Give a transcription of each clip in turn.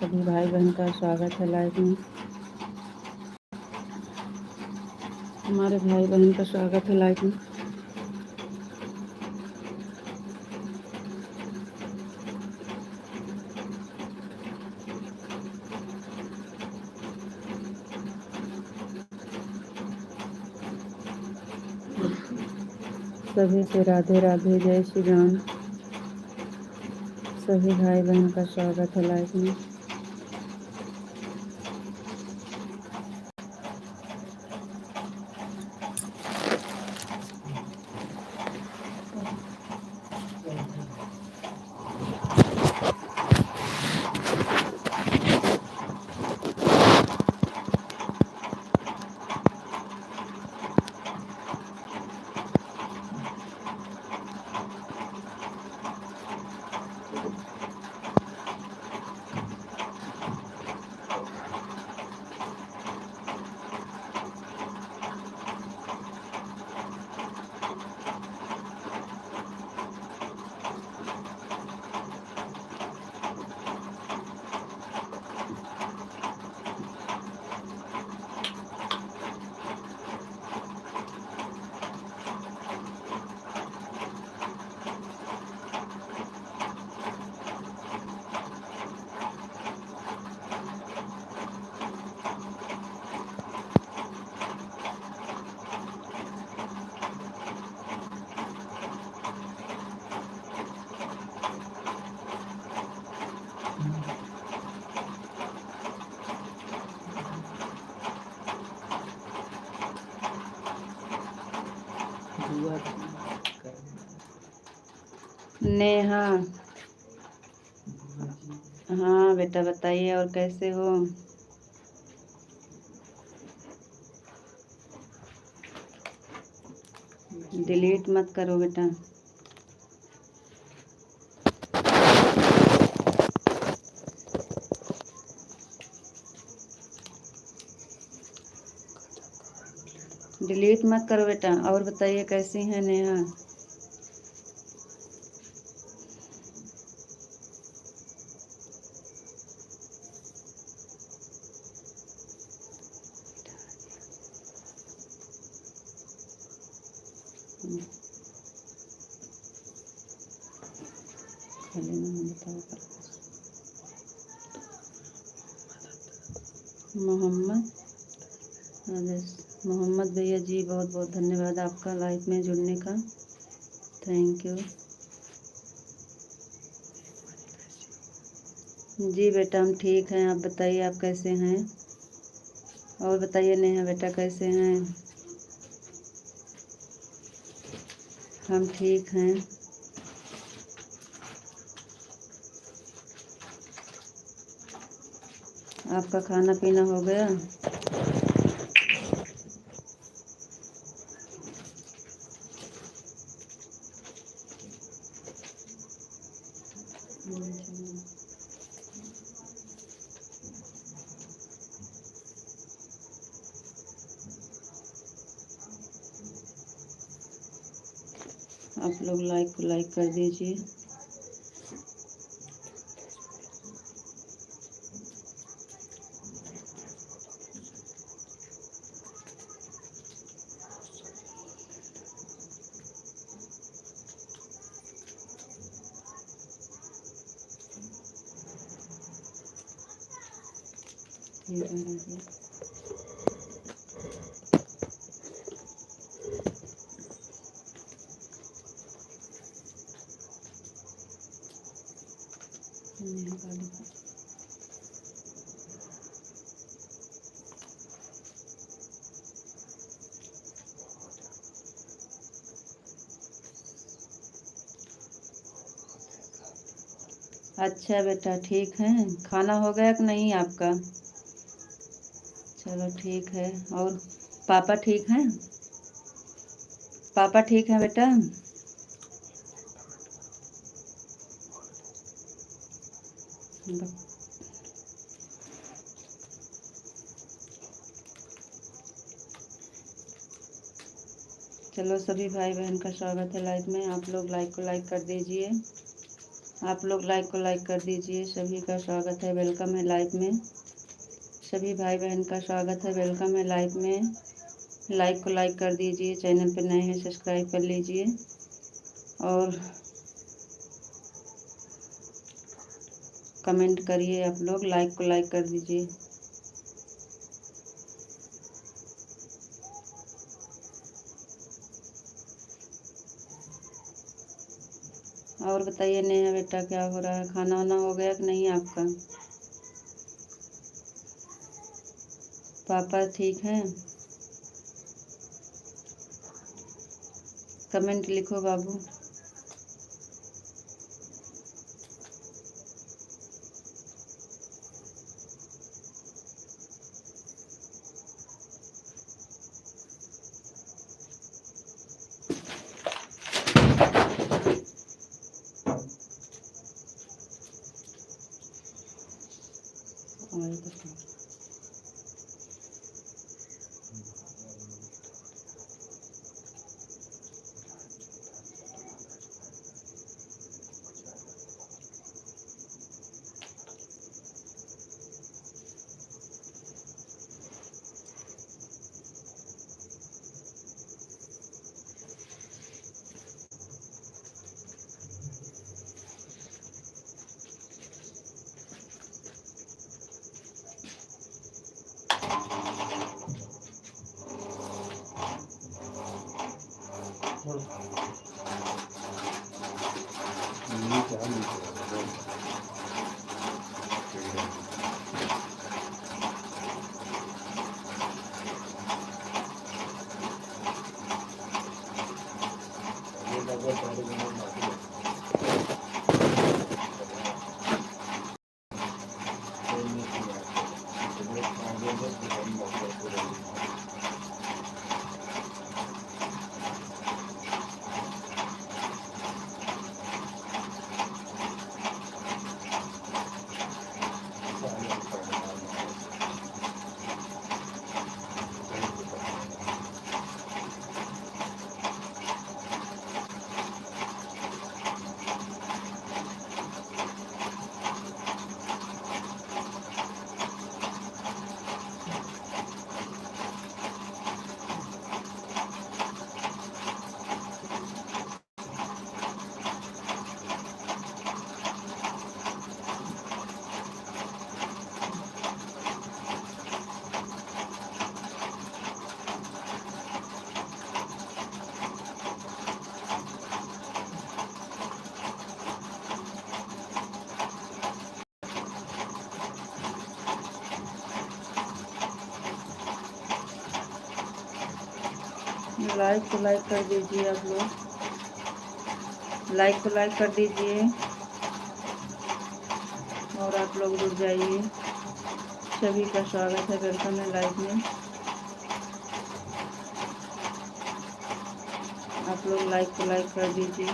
सभी भाई बहन का स्वागत है लाइव में। हमारे भाई बहन का स्वागत है लाइव में। सभी से राधे राधे, जय श्री राम। सभी भाई बहन का स्वागत है लाइव में। नेहा, हाँ बेटा बताइए, और कैसे हो? डिलीट मत करो बेटा। डिलीट मत करो बेटा। और बताइए कैसी हैं नेहा? मोहम्मद मोहम्मद भैया जी, बहुत बहुत धन्यवाद आपका लाइव में जुड़ने का। थैंक यू जी बेटा, हम ठीक हैं। आप बताइए आप कैसे हैं? और बताइए नेहा बेटा कैसे हैं? हम ठीक हैं। आपका खाना पीना हो गया? आप लोग लाइक को लाइक कर दीजिए। अच्छा बेटा, ठीक है। खाना हो गया कि नहीं आपका? चलो ठीक है। और पापा ठीक हैं? पापा ठीक हैं बेटा? चलो सभी भाई बहन का स्वागत है लाइव में। आप लोग लाइक को लाइक कर दीजिए। आप लोग लाइक को लाइक कर दीजिए। सभी का स्वागत है, वेलकम है लाइव में। सभी भाई बहन का स्वागत है, वेलकम है लाइव में। लाइक को लाइक कर दीजिए, चैनल पर नए हैं सब्सक्राइब कर लीजिए और कमेंट करिए। आप लोग लाइक को लाइक कर दीजिए। और बताइए नेहा बेटा क्या हो रहा है, खाना वाना हो गया कि नहीं आपका? पापा ठीक हैं? कमेंट लिखो बाबू। लाइक को लाइक कर दीजिए। आप लोग लाइक को लाइक कर दीजिए और आप लोग जुड़ जाइए। सभी का स्वागत है, वेलकम है लाइव में। आप लोग लाइक को लाइक कर दीजिए।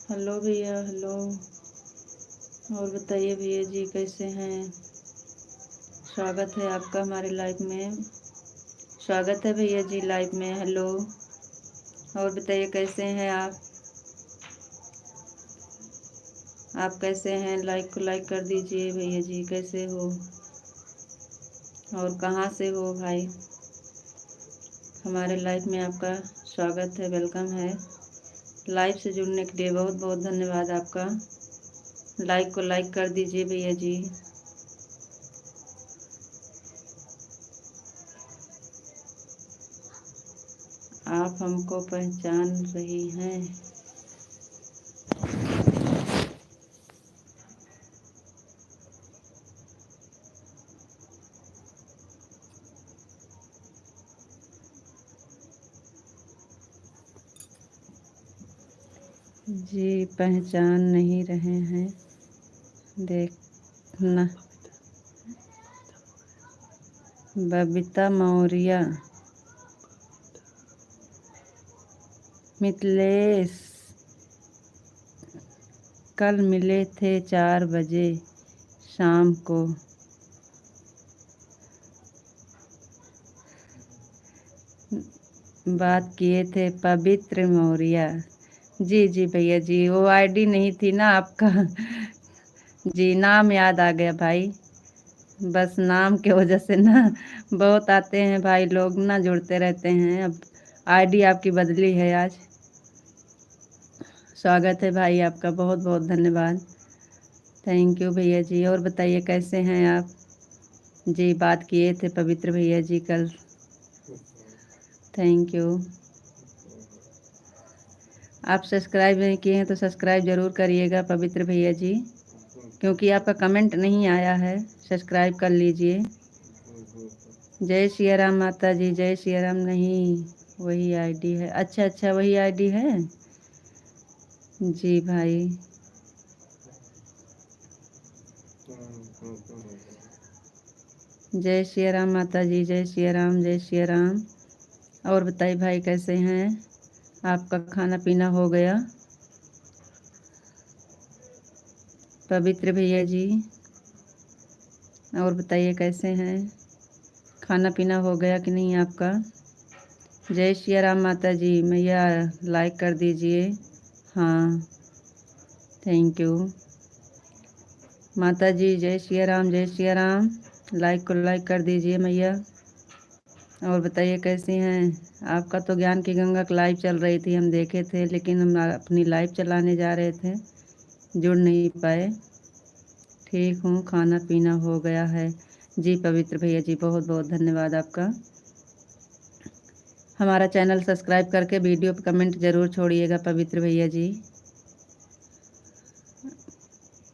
हेलो भैया, हेलो। और बताइए भैया जी कैसे हैं? स्वागत है आपका हमारे लाइव में। स्वागत है भैया जी लाइव में। हेलो, और बताइए कैसे हैं आप कैसे हैं? लाइक को लाइक कर दीजिए भैया जी। कैसे हो और कहाँ से हो भाई? हमारे लाइव में आपका स्वागत है, वेलकम है। लाइव से जुड़ने के लिए बहुत बहुत धन्यवाद आपका। लाइक को लाइक कर दीजिए भैया जी। आप हमको पहचान रही हैं? जी पहचान नहीं रहे हैं, देखना। बबीता मौर्य, मिथिलेश, कल मिले थे 4 बजे शाम को। बात किए थे पवित्र मौर्य। जी जी भैया जी, वो आईडी नहीं थी ना आपका। जी नाम याद आ गया भाई, बस नाम के वजह से ना बहुत आते हैं भाई, लोग ना जुड़ते रहते हैं। अब आईडी आपकी बदली है आज। स्वागत है भाई आपका, बहुत बहुत धन्यवाद। थैंक यू भैया जी। और बताइए कैसे हैं आप? जी बात किए थे पवित्र भैया जी कल। Thank you. आप सब्सक्राइब नहीं किए हैं तो सब्सक्राइब ज़रूर करिएगा पवित्र भैया जी, क्योंकि आपका कमेंट नहीं आया है। सब्सक्राइब कर लीजिए। जय सिया राम माता जी, जय सिया राम। नहीं वही आईडी है। अच्छा अच्छा, वही आईडी है। जी भाई जय सिया राम माता जी, जय सिया राम, जय सिया राम। और बताइए भाई कैसे हैं? आपका खाना पीना हो गया पवित्र भैया जी? और बताइए कैसे हैं? खाना पीना हो गया कि नहीं आपका? जय सिया राम माता जी। मैया लाइक कर दीजिए। हाँ थैंक यू माता जी। जय सिया राम, जय सिया राम। लाइक को लाइक कर दीजिए मैया। और बताइए कैसी हैं? आपका तो ज्ञान की गंगा की लाइव चल रही थी, हम देखे थे, लेकिन हम अपनी लाइव चलाने जा रहे थे, जुड़ नहीं पाए। ठीक हूँ, खाना पीना हो गया है। जी पवित्र भैया जी, बहुत बहुत धन्यवाद आपका। हमारा चैनल सब्सक्राइब करके वीडियो पे कमेंट ज़रूर छोड़िएगा पवित्र भैया जी।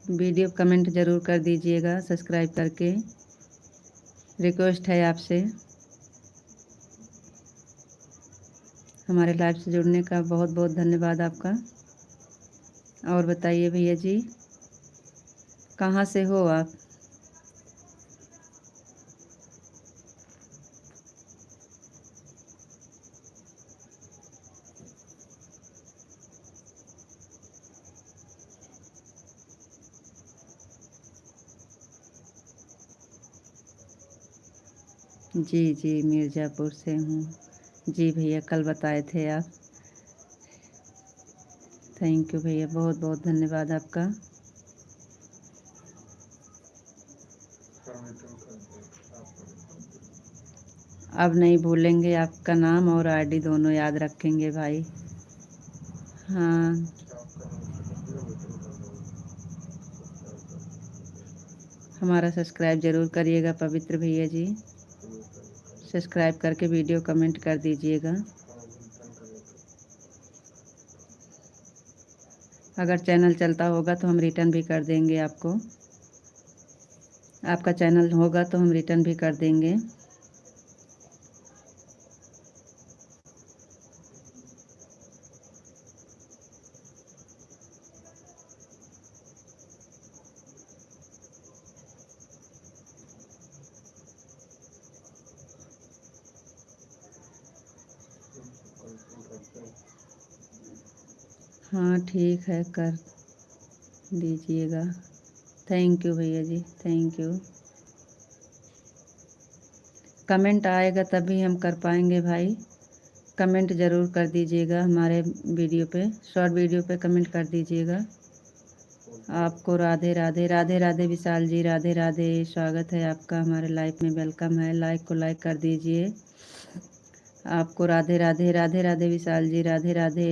वीडियो पे कमेंट ज़रूर कर दीजिएगा सब्सक्राइब करके, रिक्वेस्ट है आपसे। हमारे लाइव से जुड़ने का बहुत बहुत धन्यवाद आपका। और बताइए भैया जी कहाँ से हो आप? जी जी मिर्ज़ापुर से हूँ। जी भैया कल बताए थे आप। थैंक यू भैया, बहुत बहुत धन्यवाद आपका। अब नहीं भूलेंगे, आपका नाम और आईडी दोनों याद रखेंगे भाई। हाँ हमारा सब्सक्राइब ज़रूर करिएगा पवित्र भैया जी। सब्सक्राइब करके वीडियो कमेंट कर दीजिएगा। अगर चैनल चलता होगा तो हम रिटर्न भी कर देंगे आपको। आपका चैनल होगा तो हम रिटर्न भी कर देंगे। हाँ ठीक है, कर दीजिएगा। थैंक यू भैया जी, थैंक यू। कमेंट आएगा तभी हम कर पाएंगे भाई। कमेंट ज़रूर कर दीजिएगा हमारे वीडियो पे, शॉर्ट वीडियो पे कमेंट कर दीजिएगा। आपको राधे राधे। राधे राधे विशाल जी, राधे राधे। स्वागत है आपका हमारे लाइफ में, वेलकम है। लाइक को लाइक कर दीजिए। आपको राधे राधे। राधे राधे विशाल जी, राधे राधे।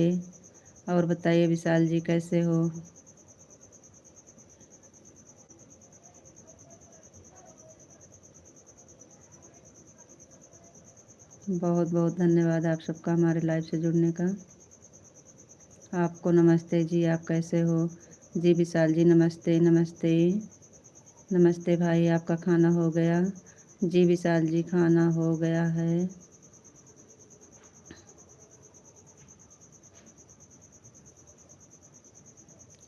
और बताइए विशाल जी कैसे हो? बहुत बहुत धन्यवाद आप सबका हमारे लाइव से जुड़ने का। आपको नमस्ते जी, आप कैसे हो? जी विशाल जी नमस्ते नमस्ते। नमस्ते भाई, आपका खाना हो गया? जी विशाल जी खाना हो गया है।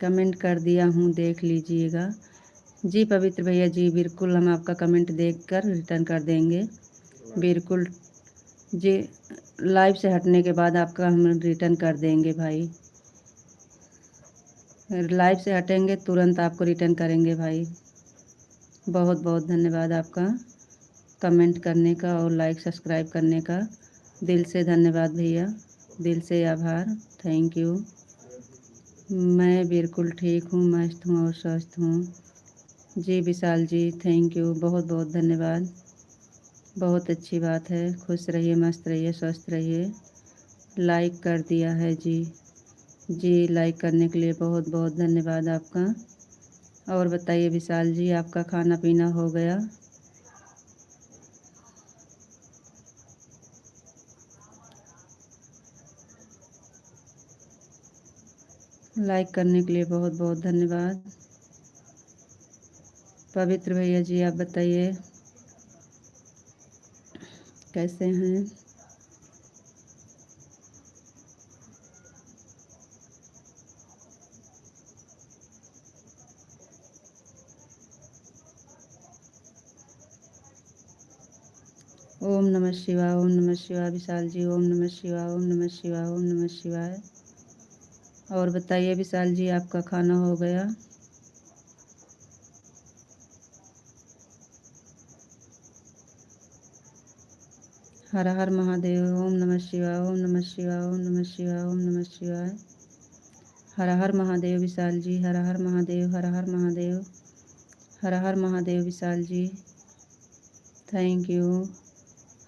कमेंट कर दिया हूँ, देख लीजिएगा। जी पवित्र भैया जी, बिल्कुल हम आपका कमेंट देखकर रिटर्न कर देंगे, बिल्कुल जी। लाइव से हटने के बाद आपका हम रिटर्न कर देंगे भाई। लाइव से हटेंगे तुरंत आपको रिटर्न करेंगे भाई। बहुत बहुत धन्यवाद आपका कमेंट करने का और लाइक सब्सक्राइब करने का। दिल से धन्यवाद भैया, दिल से आभार, थैंक यू। मैं बिल्कुल ठीक हूँ, मस्त हूँ और स्वस्थ हूँ। जी विशाल जी थैंक यू, बहुत बहुत धन्यवाद। बहुत अच्छी बात है, खुश रहिए, मस्त रहिए, स्वस्थ रहिए। लाइक कर दिया है जी। जी लाइक करने के लिए बहुत बहुत धन्यवाद आपका। और बताइए विशाल जी, आपका खाना पीना हो गया? लाइक करने के लिए बहुत बहुत धन्यवाद। पवित्र भैया जी आप बताइए कैसे हैं? ओम नमः शिवाय, ओम नमः शिवाय विशाल जी, ओम नमः शिवाय, ओम नमः शिवाय, ओम नमः शिवाय। और बताइए विशाल जी, आपका खाना हो गया? हर हर महादेव। ओम नमः शिवाय, ओम नमः शिवाय, ओम नमः शिवाय, ओम नमः शिवाय। हर हर महादेव विशाल जी, हर हर महादेव, हर हर महादेव, हर हर महादेव विशाल जी, थैंक यू।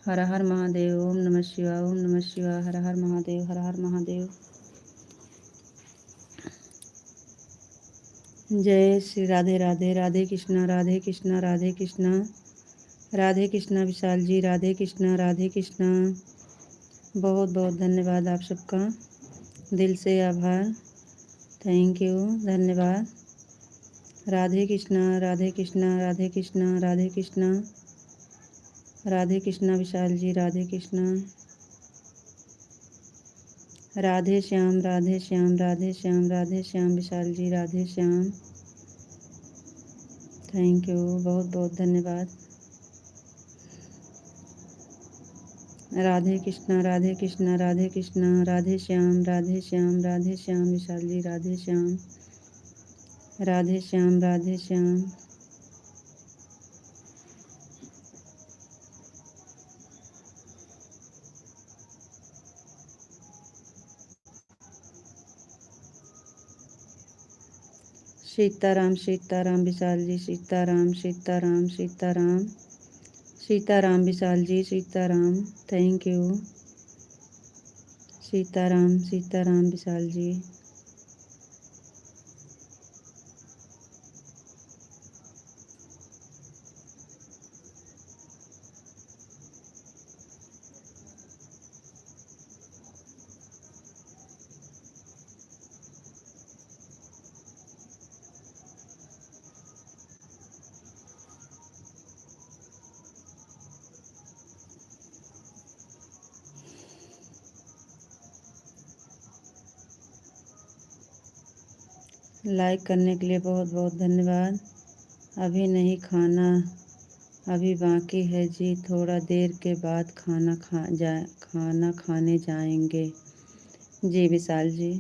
हर हर महादेव। ओम नमः शिवाय, ओम नमः शिवाय, हर हर महादेव, हर हर महादेव। जय श्री राधे राधे। राधे कृष्णा, राधे कृष्णा, राधे कृष्णा, राधे कृष्णा विशाल जी, राधे कृष्णा, राधे कृष्णा। बहुत बहुत धन्यवाद आप सबका, दिल से आभार, थैंक यू, धन्यवाद। राधे कृष्णा, राधे कृष्णा, राधे कृष्णा, राधे कृष्णा, राधे कृष्णा विशाल जी, राधे कृष्णा। राधे श्याम, राधे श्याम, राधे श्याम, राधे श्याम विशाल जी, राधे श्याम, थैंक यू, बहुत बहुत धन्यवाद। राधे कृष्णा, राधे कृष्णा, राधे कृष्णा, राधे श्याम, राधे श्याम, राधे श्याम विशाल जी, राधे श्याम, राधे श्याम, राधे श्याम। सीताराम, सीताराम विशाल जी, सीताराम, सीताराम, सीताराम, सीताराम विशाल जी, Sitaram, thank you. Sitaram, Sitaram Vishal ji. Like करने के लिए बहुत बहुत धन्यवाद। अभी नहीं खाना, अभी बाकी है जी, थोड़ा देर के बाद खाना खाने जाएंगे। जी विशाल जी।